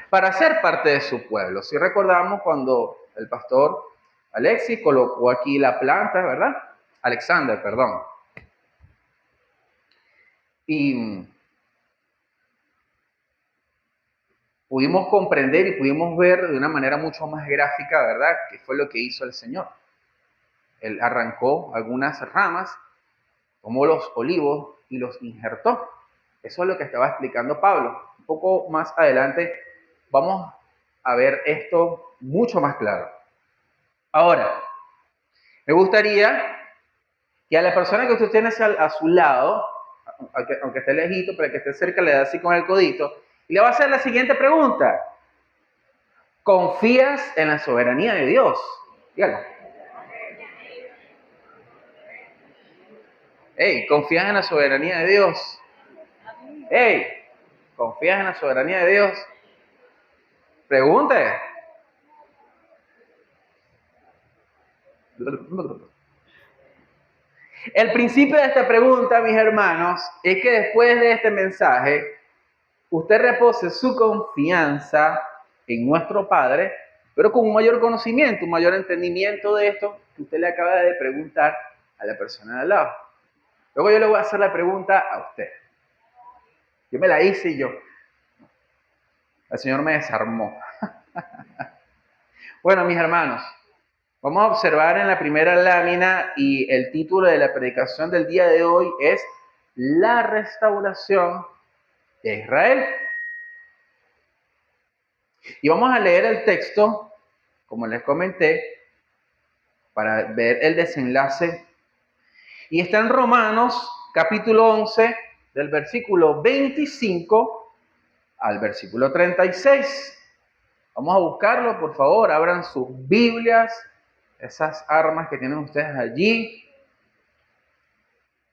para ser parte de su pueblo. Si recordamos cuando el pastor Alexis colocó aquí la planta, ¿verdad? Alexander, perdón. Y pudimos comprender y pudimos ver de una manera mucho más gráfica, ¿verdad?, qué fue lo que hizo el Señor. Él arrancó algunas ramas, tomó los olivos y los injertó. Eso es lo que estaba explicando Pablo. Un poco más adelante vamos a ver esto mucho más claro. Ahora, me gustaría que a la persona que usted tiene a su lado, aunque esté lejito, pero que esté cerca, le da así con el codito, y le va a hacer la siguiente pregunta. ¿Confías en la soberanía de Dios? Dígalo. Hey, ¿confías en la soberanía de Dios? Hey, ¿confías en la soberanía de Dios? Pregunte. El principio de esta pregunta, mis hermanos, es que después de este mensaje, usted repose su confianza en nuestro Padre, pero con un mayor conocimiento, un mayor entendimiento de esto que usted le acaba de preguntar a la persona de al lado. Luego yo le voy a hacer la pregunta a usted. Yo me la hice y el Señor me desarmó. Bueno, mis hermanos, vamos a observar en la primera lámina y el título de la predicación del día de hoy es La restauración de Israel. Y vamos a leer el texto, como les comenté, para ver el desenlace. Y está en Romanos, capítulo 11, del versículo 25 al versículo 36. Vamos a buscarlo, por favor, abran sus Biblias, esas armas que tienen ustedes allí.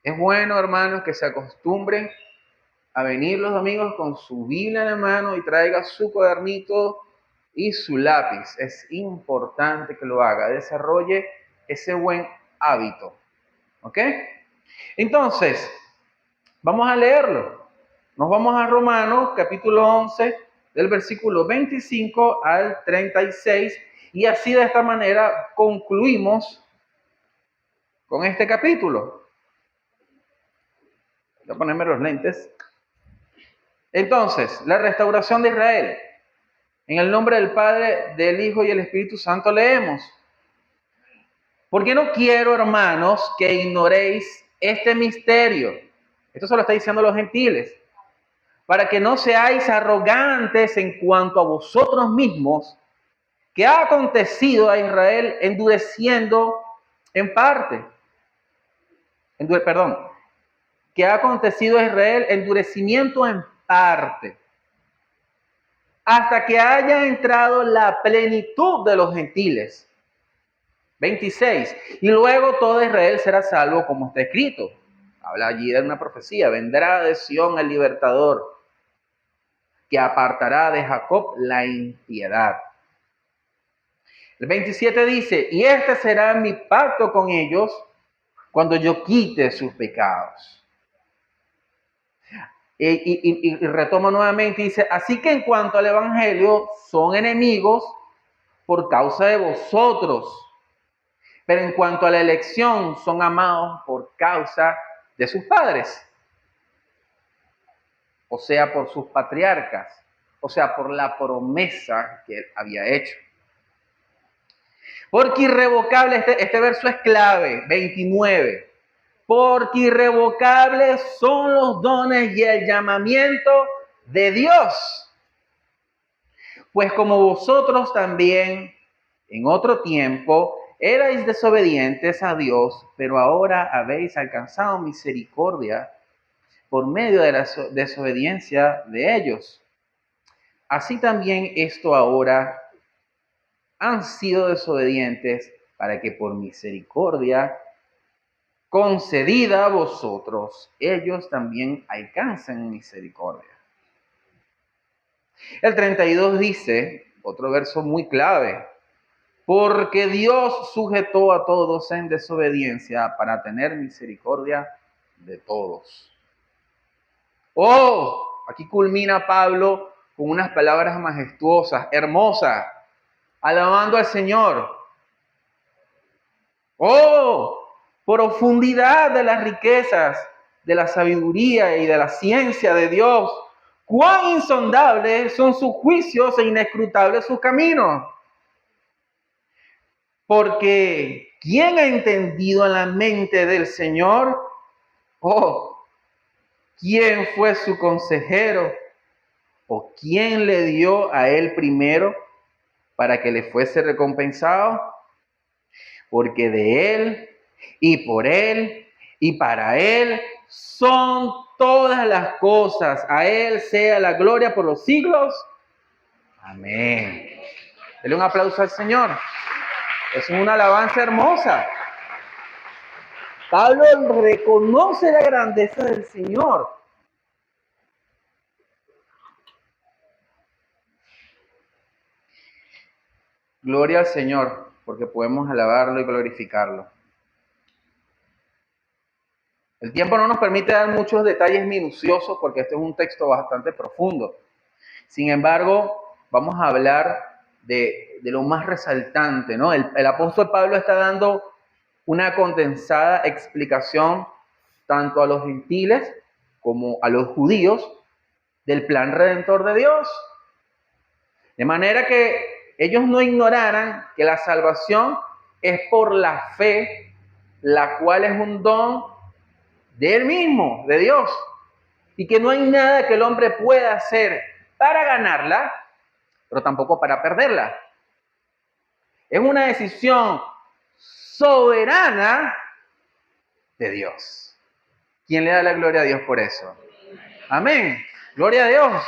Es bueno, hermanos, que se acostumbren a venir los domingos con su Biblia en la mano y traiga su cuadernito y su lápiz. Es importante que lo haga, desarrolle ese buen hábito. ¿Ok? Entonces, vamos a leerlo. Nos vamos a Romanos, capítulo 11, del versículo 25 al 36, y así de esta manera concluimos con este capítulo. Voy a ponerme los lentes. Entonces, la restauración de Israel. En el nombre del Padre, del Hijo y del Espíritu Santo leemos. Porque no quiero, hermanos, que ignoréis este misterio. Esto se lo está diciendo a los gentiles. Para que no seáis arrogantes en cuanto a vosotros mismos, que ha acontecido a Israel endureciendo en parte. Que ha acontecido a Israel endurecimiento en parte. Hasta que haya entrado la plenitud de los gentiles. 26. Y luego todo Israel será salvo, como está escrito. Habla allí de una profecía. Vendrá de Sión el libertador, que apartará de Jacob la impiedad. El 27 dice, y este será mi pacto con ellos cuando yo quite sus pecados. Y retoma nuevamente y dice, así que en cuanto al evangelio, son enemigos por causa de vosotros. Pero en cuanto a la elección, son amados por causa de sus padres. O sea, por sus patriarcas. O sea, por la promesa que él había hecho. Porque irrevocable, este verso es clave, 29. Porque irrevocables son los dones y el llamamiento de Dios. Pues como vosotros también en otro tiempo erais desobedientes a Dios, pero ahora habéis alcanzado misericordia por medio de la desobediencia de ellos. Así también esto ahora han sido desobedientes para que por misericordia concedida a vosotros, ellos también alcancen misericordia. El 32 dice, otro verso muy clave, porque Dios sujetó a todos en desobediencia para tener misericordia de todos. Aquí culmina Pablo con unas palabras majestuosas, hermosas, alabando al Señor. ¡Oh! Profundidad de las riquezas, de la sabiduría y de la ciencia de Dios. ¡Cuán insondables son sus juicios e inescrutables sus caminos! Porque ¿quién ha entendido en la mente del Señor? ¿O quién fue su consejero? ¿O quién le dio a él primero para que le fuese recompensado? Porque de él y por él y para él son todas las cosas. A él sea la gloria por los siglos. Amén. Dele un aplauso al Señor. Es una alabanza hermosa. Pablo reconoce la grandeza del Señor. Gloria al Señor, porque podemos alabarlo y glorificarlo. El tiempo no nos permite dar muchos detalles minuciosos porque este es un texto bastante profundo. Sin embargo, vamos a hablar de lo más resaltante, ¿no? El apóstol Pablo está dando una condensada explicación tanto a los gentiles como a los judíos del plan redentor de Dios. De manera que ellos no ignoraran que la salvación es por la fe, la cual es un don de Él mismo, de Dios, y que no hay nada que el hombre pueda hacer para ganarla, pero tampoco para perderla. Es una decisión soberana de Dios. ¿Quién le da la gloria a Dios por eso? Amén. Gloria a Dios.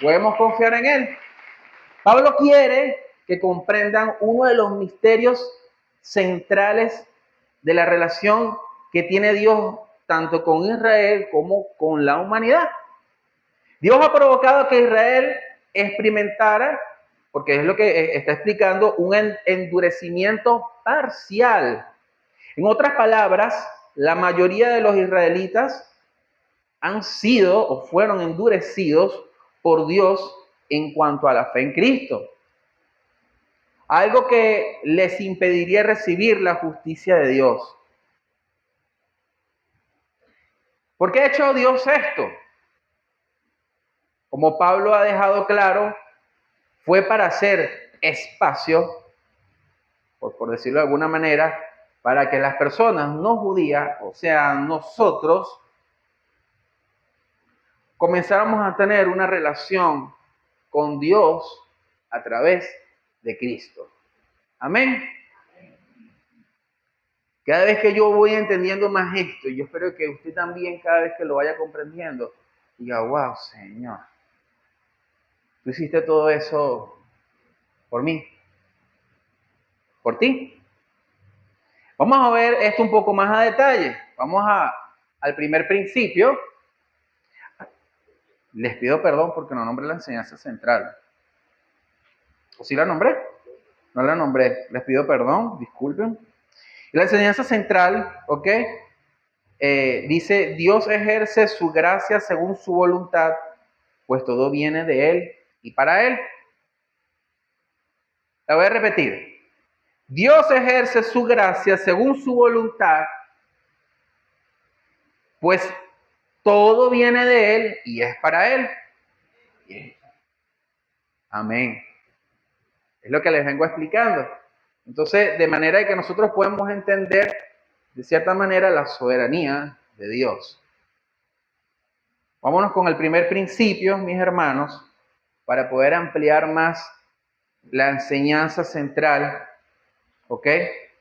Podemos confiar en Él. Pablo quiere que comprendan uno de los misterios centrales de la relación que tiene Dios tanto con Israel como con la humanidad. Dios ha provocado que Israel experimentara, porque es lo que está explicando, un endurecimiento parcial. En otras palabras, la mayoría de los israelitas han sido o fueron endurecidos por Dios en cuanto a la fe en Cristo. Algo que les impediría recibir la justicia de Dios. ¿Por qué ha hecho Dios esto? Como Pablo ha dejado claro, fue para hacer espacio, por decirlo de alguna manera, para que las personas no judías, o sea, nosotros, comenzáramos a tener una relación con Dios a través de Cristo. Amén. Cada vez que yo voy entendiendo más esto, y yo espero que usted también cada vez que lo vaya comprendiendo, diga, wow, Señor, tú hiciste todo eso por mí, por ti. Vamos a ver esto un poco más a detalle. Vamos al primer principio. Les pido perdón porque no nombré la enseñanza central. ¿O sí la nombré? No la nombré. Les pido perdón, disculpen. La enseñanza central, ¿ok? Dice, Dios ejerce su gracia según su voluntad, pues todo viene de Él y para Él. La voy a repetir. Dios ejerce su gracia según su voluntad, pues todo viene de Él y es para Él. Bien. Amén. Es lo que les vengo explicando. Entonces, de manera que nosotros podemos entender, de cierta manera, la soberanía de Dios. Vámonos con el primer principio, mis hermanos, para poder ampliar más la enseñanza central. ¿Ok?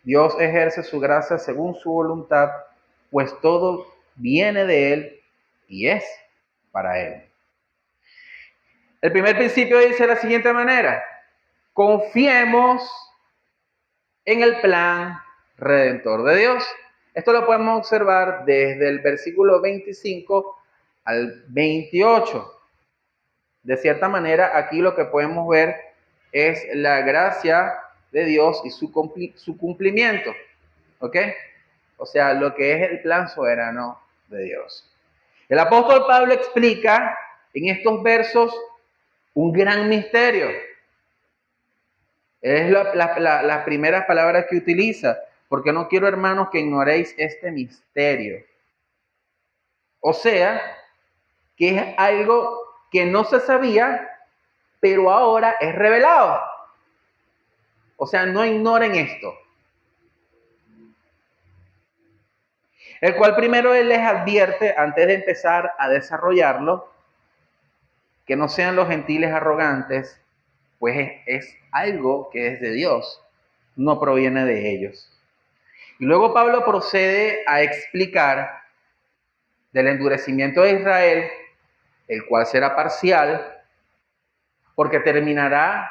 Dios ejerce su gracia según su voluntad, pues todo viene de Él y es para Él. El primer principio dice de la siguiente manera: confiemos en el plan redentor de Dios. Esto lo podemos observar desde el versículo 25 al 28. De cierta manera, aquí lo que podemos ver es la gracia de Dios y su cumplimiento. ¿Ok? O sea, lo que es el plan soberano de Dios. El apóstol Pablo explica en estos versos un gran misterio. Es las primeras palabras que utiliza. Porque no quiero, hermanos, que ignoréis este misterio. O sea, que es algo que no se sabía, pero ahora es revelado. O sea, no ignoren esto. El cual primero él les advierte, antes de empezar a desarrollarlo, que no sean los gentiles arrogantes, pues es algo que es de Dios, no proviene de ellos. Y luego Pablo procede a explicar del endurecimiento de Israel, el cual será parcial, porque terminará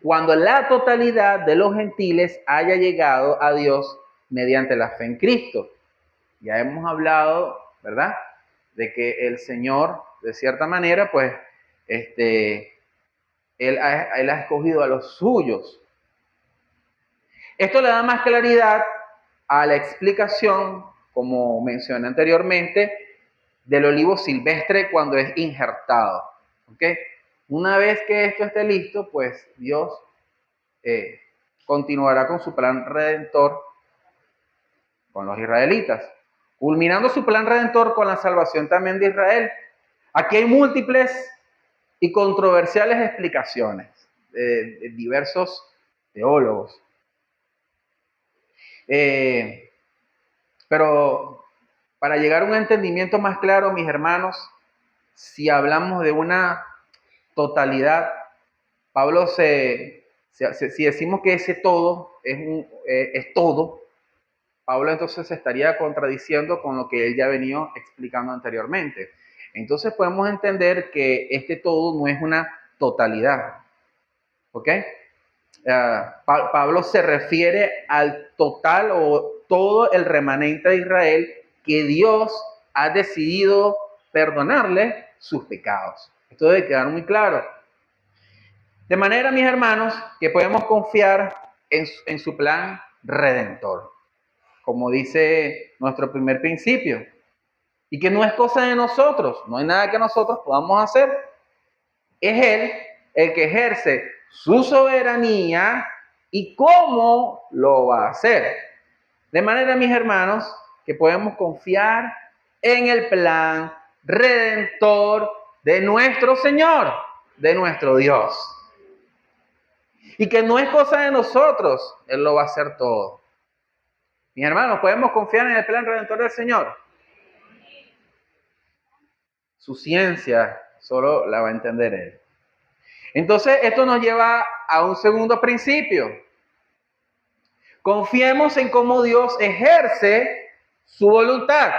cuando la totalidad de los gentiles haya llegado a Dios mediante la fe en Cristo. Ya hemos hablado, ¿verdad?, de que el Señor, de cierta manera, pues, Él ha escogido a los suyos. Esto le da más claridad a la explicación, como mencioné anteriormente, del olivo silvestre cuando es injertado. ¿Ok? Una vez que esto esté listo, pues Dios continuará con su plan redentor con los israelitas, culminando su plan redentor con la salvación también de Israel. Aquí hay múltiples y controversiales explicaciones de diversos teólogos. Pero para llegar a un entendimiento más claro, mis hermanos, si hablamos de una totalidad, Pablo si decimos que ese todo es todo, Pablo entonces se estaría contradiciendo con lo que él ya venía explicando anteriormente. Entonces podemos entender que este todo no es una totalidad. ¿Ok? Pablo se refiere al total o todo el remanente de Israel que Dios ha decidido perdonarle sus pecados. Esto debe quedar muy claro. De manera, mis hermanos, que podemos confiar en su plan redentor, como dice nuestro primer principio, y que no es cosa de nosotros, no hay nada que nosotros podamos hacer. Es Él el que ejerce su soberanía y cómo lo va a hacer. De manera, mis hermanos, que podemos confiar en el plan redentor de nuestro Señor, de nuestro Dios. Y que no es cosa de nosotros, Él lo va a hacer todo. Mis hermanos, ¿podemos confiar en el plan redentor del Señor? Su ciencia solo la va a entender Él. Entonces, esto nos lleva a un segundo principio. Confiemos en cómo Dios ejerce su voluntad.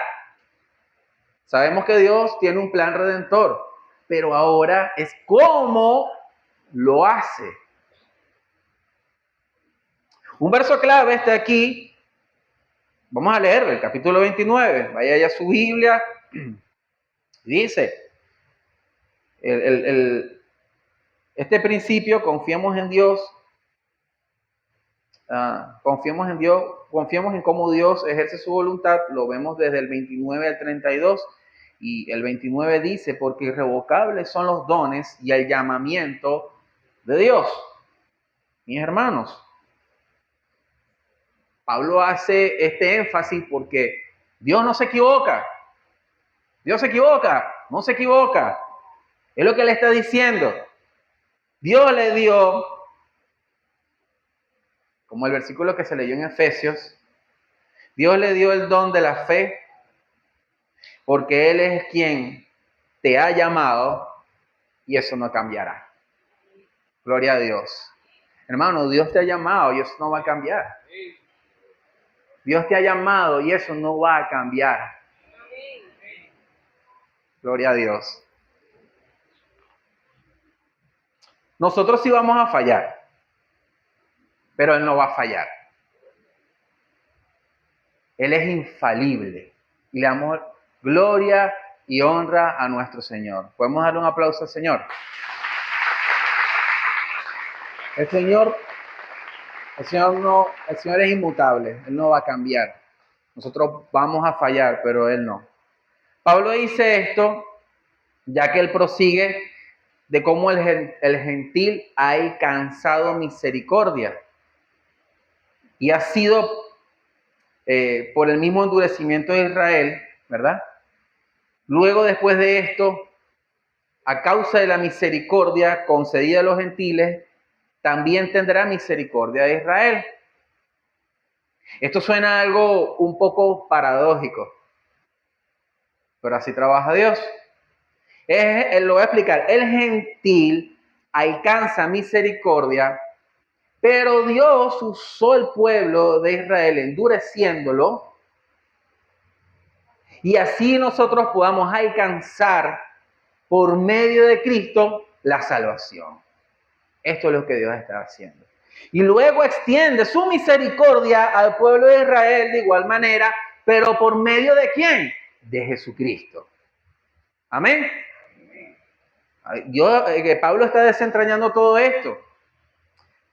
Sabemos que Dios tiene un plan redentor, pero ahora es cómo lo hace. Un verso clave está aquí. Vamos a leerlo, el capítulo 29. Vaya ya a su Biblia. Dice, este principio, confiemos en Dios. Confiemos en Dios, confiemos en cómo Dios ejerce su voluntad. Lo vemos desde el 29 al 32. Y el 29 dice, porque irrevocables son los dones y el llamamiento de Dios. Mis hermanos, Pablo hace este énfasis porque Dios no se equivoca. Dios se equivoca, no se equivoca. Es lo que le está diciendo. Dios le dio, como el versículo que se leyó en Efesios, Dios le dio el don de la fe porque Él es quien te ha llamado y eso no cambiará. Gloria a Dios. Hermano, Dios te ha llamado y eso no va a cambiar. Dios te ha llamado y eso no va a cambiar. Gloria a Dios. Nosotros sí vamos a fallar, pero Él no va a fallar. Él es infalible. Y le damos gloria y honra a nuestro Señor. ¿Podemos darle un aplauso al Señor? El Señor es inmutable. Él no va a cambiar. Nosotros vamos a fallar, pero Él no. Pablo dice esto ya que él prosigue de cómo el gentil ha alcanzado misericordia y ha sido por el mismo endurecimiento de Israel, ¿verdad? Luego, después de esto, a causa de la misericordia concedida a los gentiles, también tendrá misericordia de Israel. Esto suena algo un poco paradójico, pero así trabaja Dios. Lo voy a explicar. El gentil alcanza misericordia, pero Dios usó el pueblo de Israel endureciéndolo, y así nosotros podamos alcanzar por medio de Cristo la salvación. Esto es lo que Dios está haciendo. Y luego extiende su misericordia al pueblo de Israel de igual manera, pero ¿por medio de quién? De Jesucristo. Amén. Pablo está desentrañando todo esto.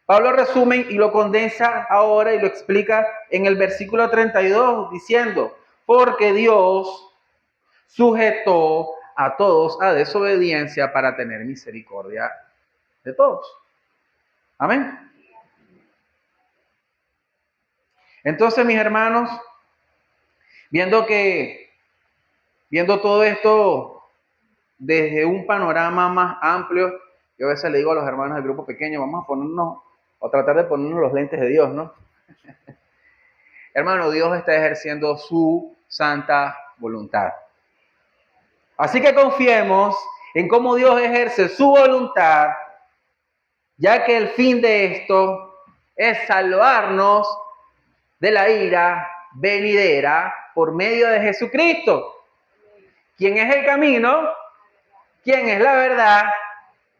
Pablo resume y lo condensa ahora y lo explica en el versículo 32 diciendo, porque Dios sujetó a todos a desobediencia para tener misericordia de todos. Amén. Entonces, mis hermanos, viendo todo esto desde un panorama más amplio, yo a veces le digo a los hermanos del grupo pequeño, vamos a ponernos, o tratar de ponernos los lentes de Dios, ¿no? Hermano, Dios está ejerciendo su santa voluntad. Así que confiemos en cómo Dios ejerce su voluntad, ya que el fin de esto es salvarnos de la ira venidera por medio de Jesucristo, quien es el camino, quien es la verdad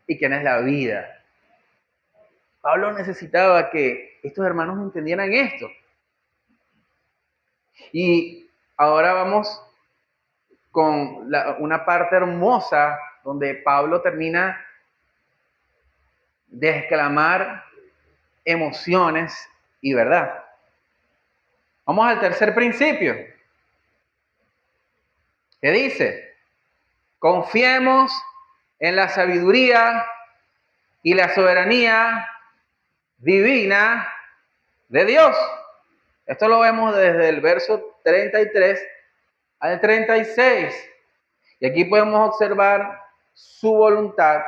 y quien es la vida. Pablo necesitaba que estos hermanos entendieran esto. Y ahora vamos con una parte hermosa donde Pablo termina de exclamar emociones y verdad. Vamos al tercer principio, que dice, confiemos en la sabiduría y la soberanía divina de Dios. Esto lo vemos desde el verso 33 al 36. Y aquí podemos observar su voluntad,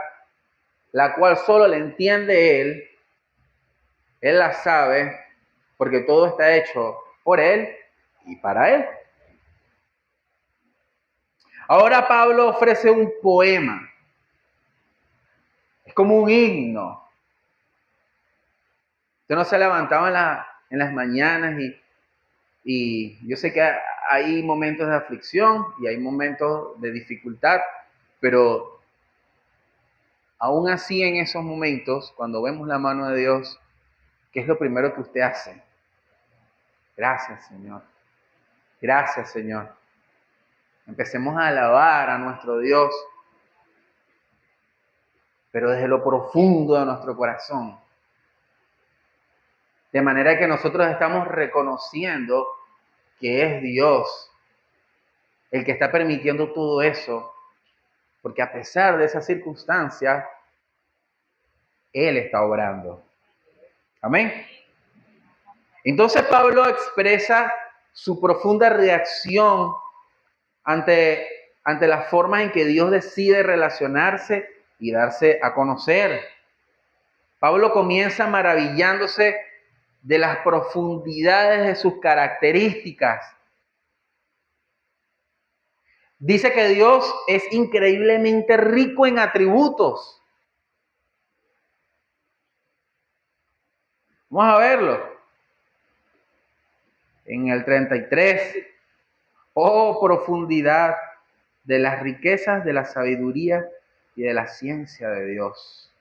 la cual solo le entiende Él. Él la sabe, porque todo está hecho por Él y para Él. Ahora Pablo ofrece un poema. Es como un himno. Usted no se levantaba en las mañanas y yo sé que hay momentos de aflicción y hay momentos de dificultad, pero aún así en esos momentos, cuando vemos la mano de Dios, ¿qué es lo primero que usted hace? Gracias, Señor. Gracias, Señor. Empecemos a alabar a nuestro Dios, pero desde lo profundo de nuestro corazón. De manera que nosotros estamos reconociendo que es Dios el que está permitiendo todo eso, porque a pesar de esas circunstancias, Él está obrando. Amén. Entonces Pablo expresa su profunda reacción ante las formas en que Dios decide relacionarse y darse a conocer. Pablo comienza maravillándose de las profundidades de sus características. Dice que Dios es increíblemente rico en atributos. Vamos a verlo. En el 33, oh profundidad de las riquezas de la sabiduría y de la ciencia de Dios.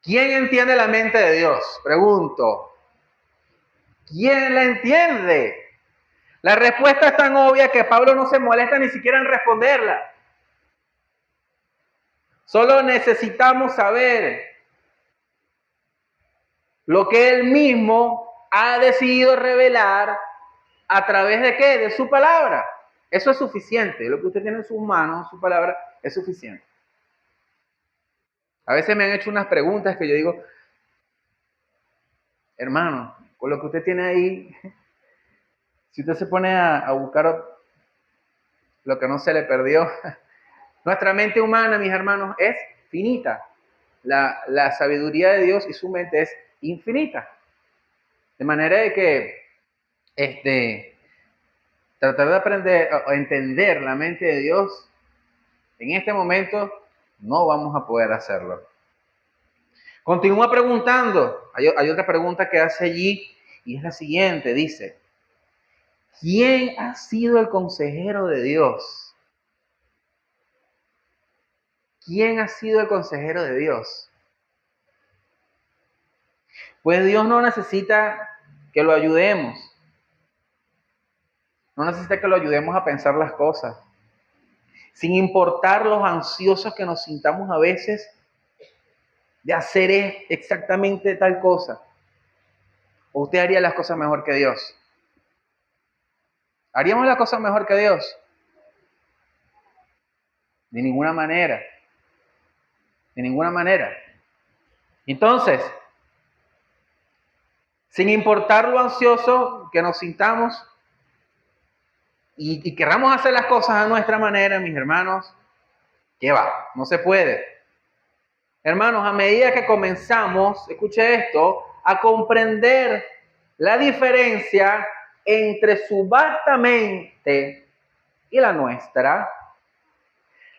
¿Quién entiende la mente de Dios? Pregunto. ¿Quién la entiende? La respuesta es tan obvia que Pablo no se molesta ni siquiera en responderla. Solo necesitamos saber lo que Él mismo ha decidido revelar a través de ¿qué? De su palabra. Eso es suficiente. Lo que usted tiene en sus manos, su palabra, es suficiente. A veces me han hecho unas preguntas que yo digo, hermano, con lo que usted tiene ahí, si usted se pone a buscar lo que no se le perdió, nuestra mente humana, mis hermanos, es finita. La sabiduría de Dios y su mente es infinita. De manera de que tratar de aprender o entender la mente de Dios en este momento no vamos a poder hacerlo. Continúa preguntando. Hay otra pregunta que hace allí y es la siguiente. Dice, ¿quién ha sido el consejero de Dios? ¿Quién ha sido el consejero de Dios? Pues Dios no necesita que lo ayudemos. No necesita que lo ayudemos a pensar las cosas. Sin importar los ansiosos que nos sintamos a veces de hacer exactamente tal cosa. ¿O usted haría las cosas mejor que Dios? ¿Haríamos las cosas mejor que Dios? De ninguna manera. De ninguna manera. Entonces, sin importar lo ansioso que nos sintamos y queramos hacer las cosas a nuestra manera, mis hermanos, ¿qué va? No se puede. Hermanos, a medida que comenzamos, escuche esto, a comprender la diferencia entre su vasta mente y la nuestra,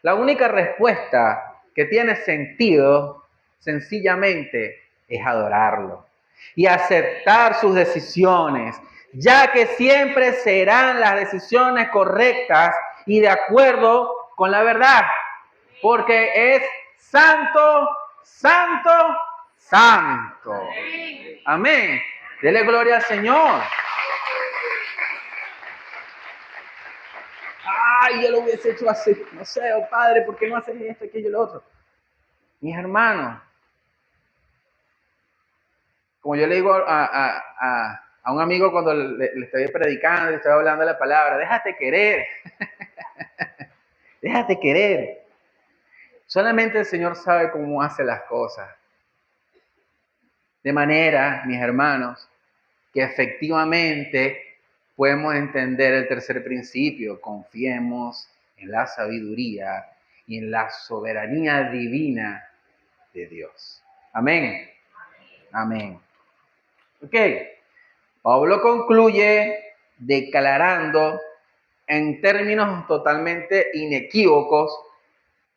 la única respuesta que tiene sentido, sencillamente, es adorarlo y aceptar sus decisiones, ya que siempre serán las decisiones correctas y de acuerdo con la verdad, porque es santo, santo, santo. Amén. Dele gloria al Señor. Ay, yo lo hubiese hecho así. No sé, oh Padre, ¿por qué no haces esto, aquello y lo otro? Mis hermanos, como yo le digo a un amigo cuando le estoy predicando, le estoy hablando de la palabra, déjate querer. Déjate querer. Solamente el Señor sabe cómo hace las cosas. De manera, mis hermanos, que efectivamente podemos entender el tercer principio. Confiemos en la sabiduría y en la soberanía divina de Dios. Amén. Amén. Ok. Pablo concluye declarando en términos totalmente inequívocos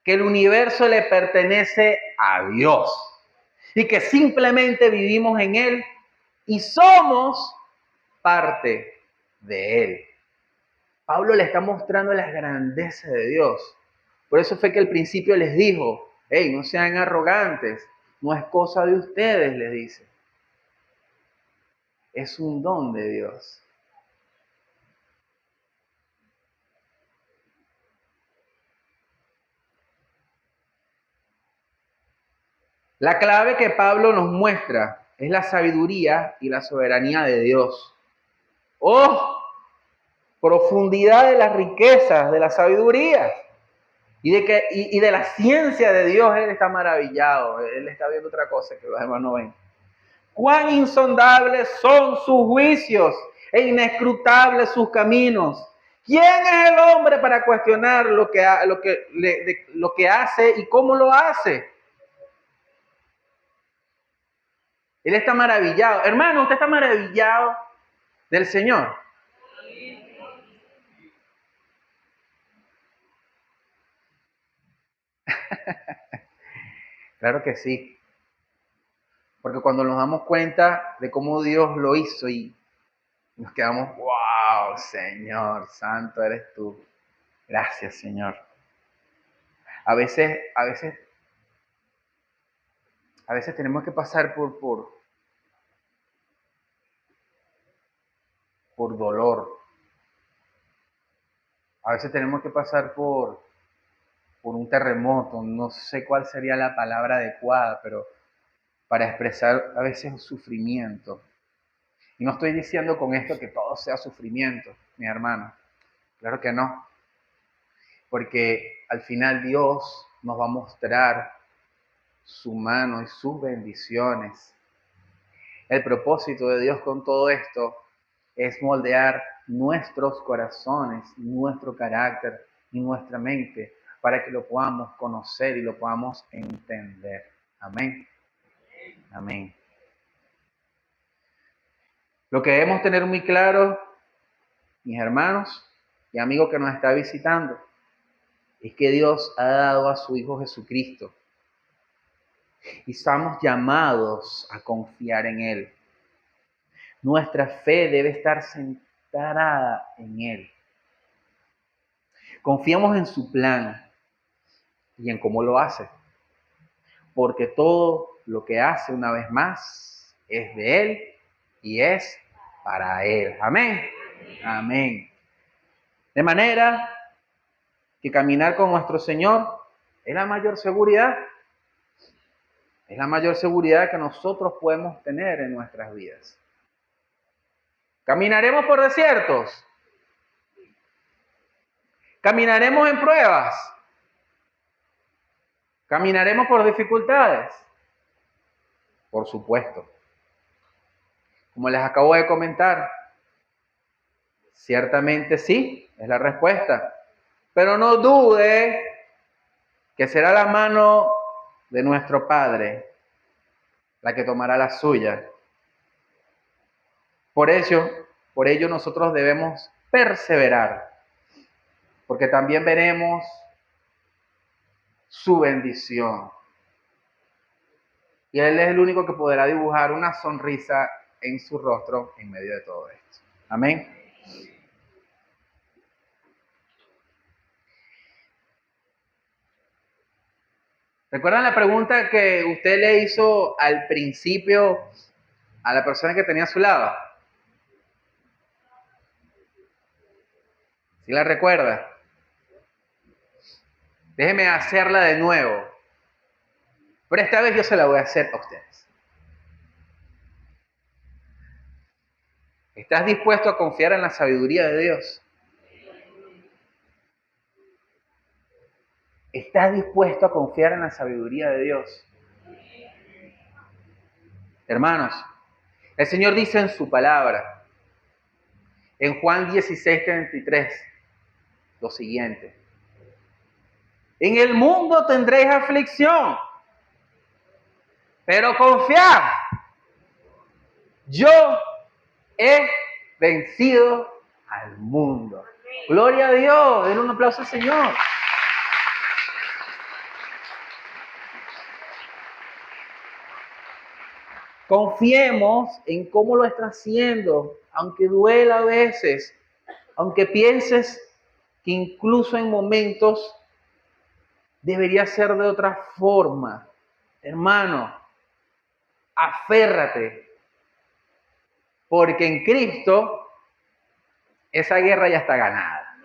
que el universo le pertenece a Dios y que simplemente vivimos en Él y somos parte de Él. Pablo le está mostrando la grandeza de Dios. Por eso fue que al principio les dijo, hey, no sean arrogantes, no es cosa de ustedes, les dice. Es un don de Dios. La clave que Pablo nos muestra es la sabiduría y la soberanía de Dios. ¡Oh! Profundidad de las riquezas, de la sabiduría y de la ciencia de Dios. Él está maravillado. Él está viendo otra cosa que los demás no ven. Cuán insondables son sus juicios e inescrutables sus caminos. ¿Quién es el hombre para cuestionar lo que hace y cómo lo hace? Él está maravillado. Hermano, usted está maravillado del Señor. Claro que sí. Porque cuando nos damos cuenta de cómo Dios lo hizo y nos quedamos, wow, Señor, santo eres tú. Gracias, Señor. A veces, a veces, a veces tenemos que pasar por dolor. A veces tenemos que pasar por un terremoto. No sé cuál sería la palabra adecuada, pero para expresar a veces sufrimiento. Y no estoy diciendo con esto que todo sea sufrimiento, mi hermano. Claro que no, porque al final Dios nos va a mostrar su mano y sus bendiciones. El propósito de Dios con todo esto es moldear nuestros corazones, nuestro carácter y nuestra mente para que lo podamos conocer y lo podamos entender. Amén. Amén. Lo que debemos tener muy claro, mis hermanos y amigos que nos está visitando, es que Dios ha dado a su Hijo Jesucristo y estamos llamados a confiar en Él. Nuestra fe debe estar centrada en Él. Confiamos en su plan y en cómo lo hace, porque todo lo que hace, una vez más, es de Él y es para Él. Amén. Amén. De manera que caminar con nuestro Señor es la mayor seguridad. Es la mayor seguridad que nosotros podemos tener en nuestras vidas. ¿Caminaremos por desiertos? ¿Caminaremos en pruebas? ¿Caminaremos por dificultades? Por supuesto. Como les acabo de comentar, ciertamente sí, es la respuesta. Pero no dude que será la mano de nuestro Padre la que tomará la suya. Por ello nosotros debemos perseverar, porque también veremos su bendición. Y Él es el único que podrá dibujar una sonrisa en su rostro en medio de todo esto. Amén. ¿Recuerdan la pregunta que usted le hizo al principio a la persona que tenía a su lado? ¿Sí la recuerda? Déjeme hacerla de nuevo. Pero esta vez yo se la voy a hacer a ustedes. ¿Estás dispuesto a confiar en la sabiduría de Dios? ¿Estás dispuesto a confiar en la sabiduría de Dios? Hermanos, el Señor dice en su palabra, en Juan 16:33, lo siguiente. En el mundo tendréis aflicción, pero confiad, yo he vencido al mundo. Gloria a Dios, denle un aplauso al Señor. Confiemos en cómo lo está haciendo, aunque duela a veces, aunque pienses que incluso en momentos debería ser de otra forma. Hermano, aférrate, porque en Cristo esa guerra ya está ganada.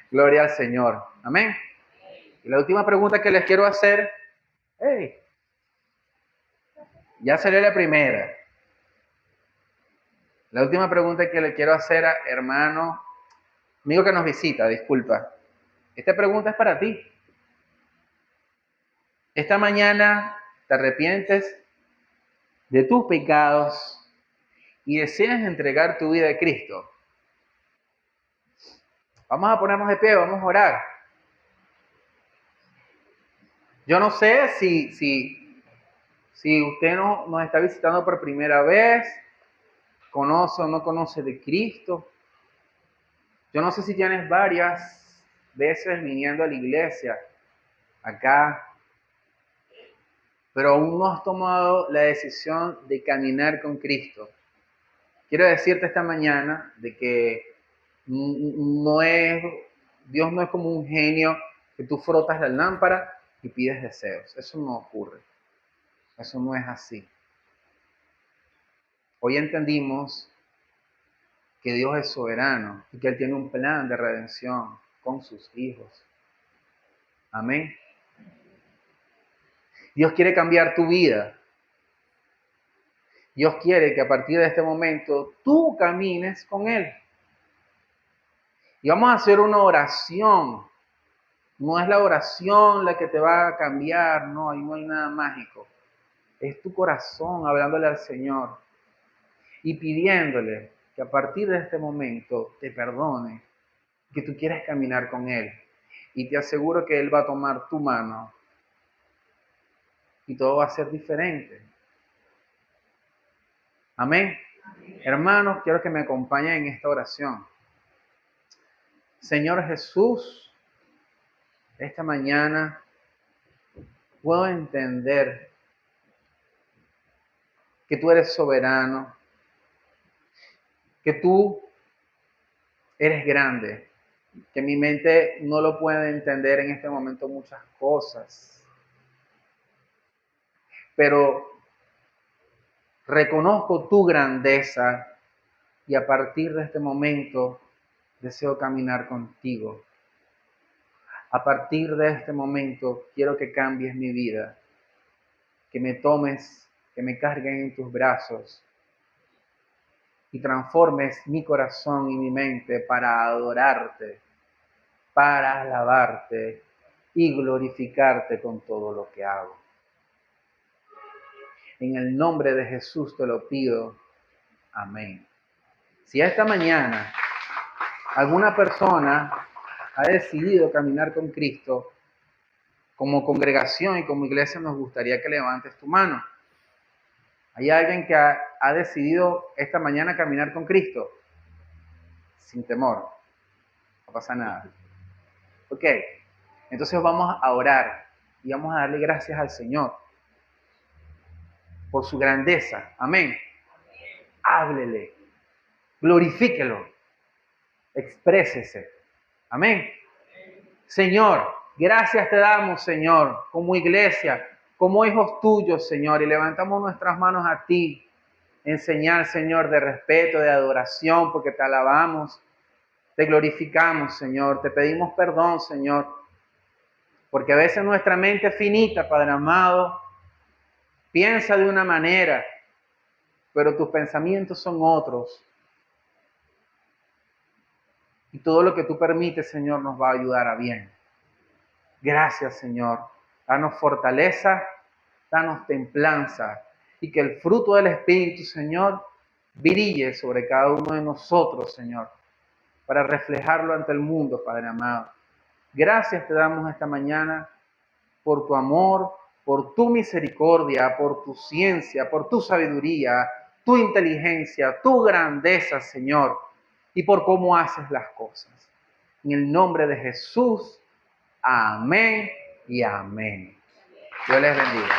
Gloria al Señor. Amén. Y la última pregunta que les quiero hacer, ya salió la primera. La última pregunta que le quiero hacer a hermano, amigo que nos visita, disculpa. Esta pregunta es para ti. Esta mañana te arrepientes de tus pecados y deseas entregar tu vida a Cristo. Vamos a ponernos de pie, vamos a orar. Yo no sé si usted nos está visitando por primera vez, conoce o no conoce de Cristo. Yo no sé si tienes varias veces viniendo a la iglesia acá, pero aún no has tomado la decisión de caminar con Cristo. Quiero decirte esta mañana de que Dios no es como un genio que tú frotas la lámpara y pides deseos. Eso no ocurre. Eso no es así. Hoy entendimos que Dios es soberano y que Él tiene un plan de redención con sus hijos. Amén. Dios quiere cambiar tu vida. Dios quiere que a partir de este momento tú camines con Él. Y vamos a hacer una oración. No es la oración la que te va a cambiar, no, ahí no hay nada mágico. Es tu corazón hablándole al Señor y pidiéndole que a partir de este momento te perdone, que tú quieres caminar con Él. Y te aseguro que Él va a tomar tu mano y todo va a ser diferente. Amén. Hermanos, quiero que me acompañen en esta oración. Señor Jesús, esta mañana puedo entender que tú eres soberano, que tú eres grande, que mi mente no lo puede entender en este momento muchas cosas, pero reconozco tu grandeza y a partir de este momento deseo caminar contigo. A partir de este momento quiero que cambies mi vida, que me tomes, que me carguen en tus brazos y transformes mi corazón y mi mente para adorarte, para alabarte y glorificarte con todo lo que hago. En el nombre de Jesús te lo pido. Amén. Si esta mañana alguna persona ha decidido caminar con Cristo, como congregación y como iglesia nos gustaría que levantes tu mano. ¿Hay alguien que ha decidido esta mañana caminar con Cristo? Sin temor. No pasa nada. Ok. Entonces vamos a orar y vamos a darle gracias al Señor por su grandeza. Amén. Háblele. Glorifíquelo. Exprésese. Amén. Señor, gracias te damos, Señor, como iglesia, como hijos tuyos, Señor, y levantamos nuestras manos a ti en señal, Señor, de respeto, de adoración, porque te alabamos, te glorificamos, Señor, te pedimos perdón, Señor, porque a veces nuestra mente finita, Padre amado, piensa de una manera, pero tus pensamientos son otros. Y todo lo que tú permites, Señor, nos va a ayudar a bien. Gracias, Señor. Danos fortaleza, danos templanza y que el fruto del Espíritu, Señor, brille sobre cada uno de nosotros, Señor, para reflejarlo ante el mundo, Padre amado. Gracias te damos esta mañana por tu amor, por tu misericordia, por tu ciencia, por tu sabiduría, tu inteligencia, tu grandeza, Señor, y por cómo haces las cosas. En el nombre de Jesús, amén y amén. Dios les bendiga.